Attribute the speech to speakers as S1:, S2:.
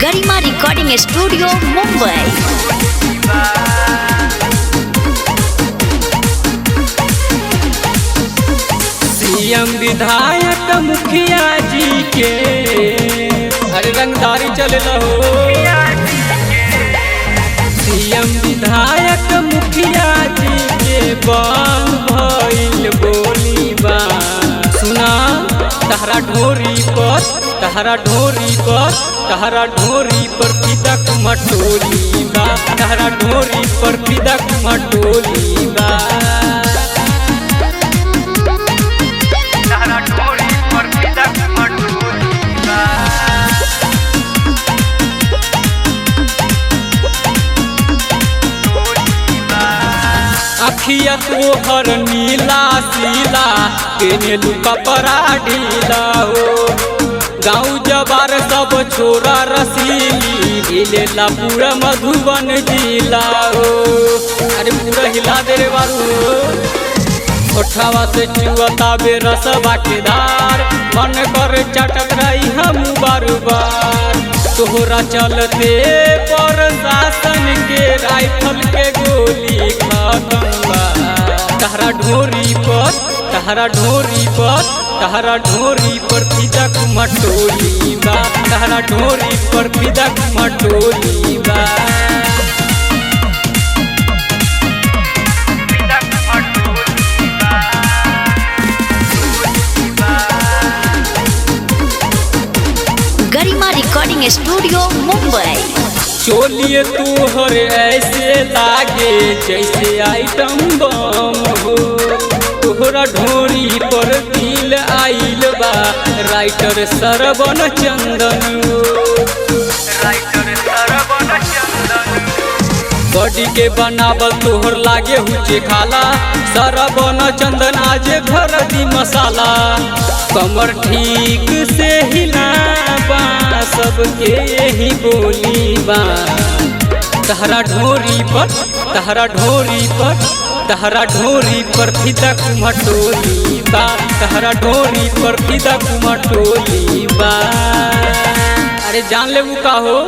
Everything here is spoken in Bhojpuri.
S1: गरिमा रिकॉर्डिंग स्टूडियो मुंबई।
S2: सीएम विधायक मुखिया जी के हर रंगदारी चल रहो। सीएम विधायक मुखिया जी के बाल भइल बोली बा। सुना तहरा ढोरी पर तहरा ढोरी पर तहरा ढोरी पर फिदक मटोली बा। तहरा ढोरी पर फिदक मटोली बा। अखिया तोहर नीला सीला तेने कपड़ा ढीला हो। गाँव जबार सब छोरा रसीली हिलेला पूरा मधुबन जिला हो। अरे पूरा हिला दे रे बारू। ओठवा से चुअता बेरसवा के धार मन कर चटक रही हम बार बार। तोहरा चलते प्रशासन के राइफल के गोली खत्म बा। तहरा ढोरी पर तहरा ढोरी पर तहरा ढोरी पर फिदक मटोली बा। तहरा ढोरी पर फिदक मटोली बा।
S1: गरिमा रिकॉर्डिंग स्टूडियो मुंबई।
S2: चोलिए तोहर ऐसे लागे जैसे आइटम बम हो। तोहरा ढोरी पर दिल आइल बा राइटर सरवन चंदन। बॉडी के बनावल तोहर लागे हुचे खाला। सरवन चंदन आज घर दी मसाला। कमर ठीक से हिला बा सबके यही बोली बा। तहरा ढोरी पर तहरा ढोरी पर तहरा ढोरी पर फिदक मटोली बा। तहरा ढोरी पर फिदक मटोली बा। अरे जान ले का हो।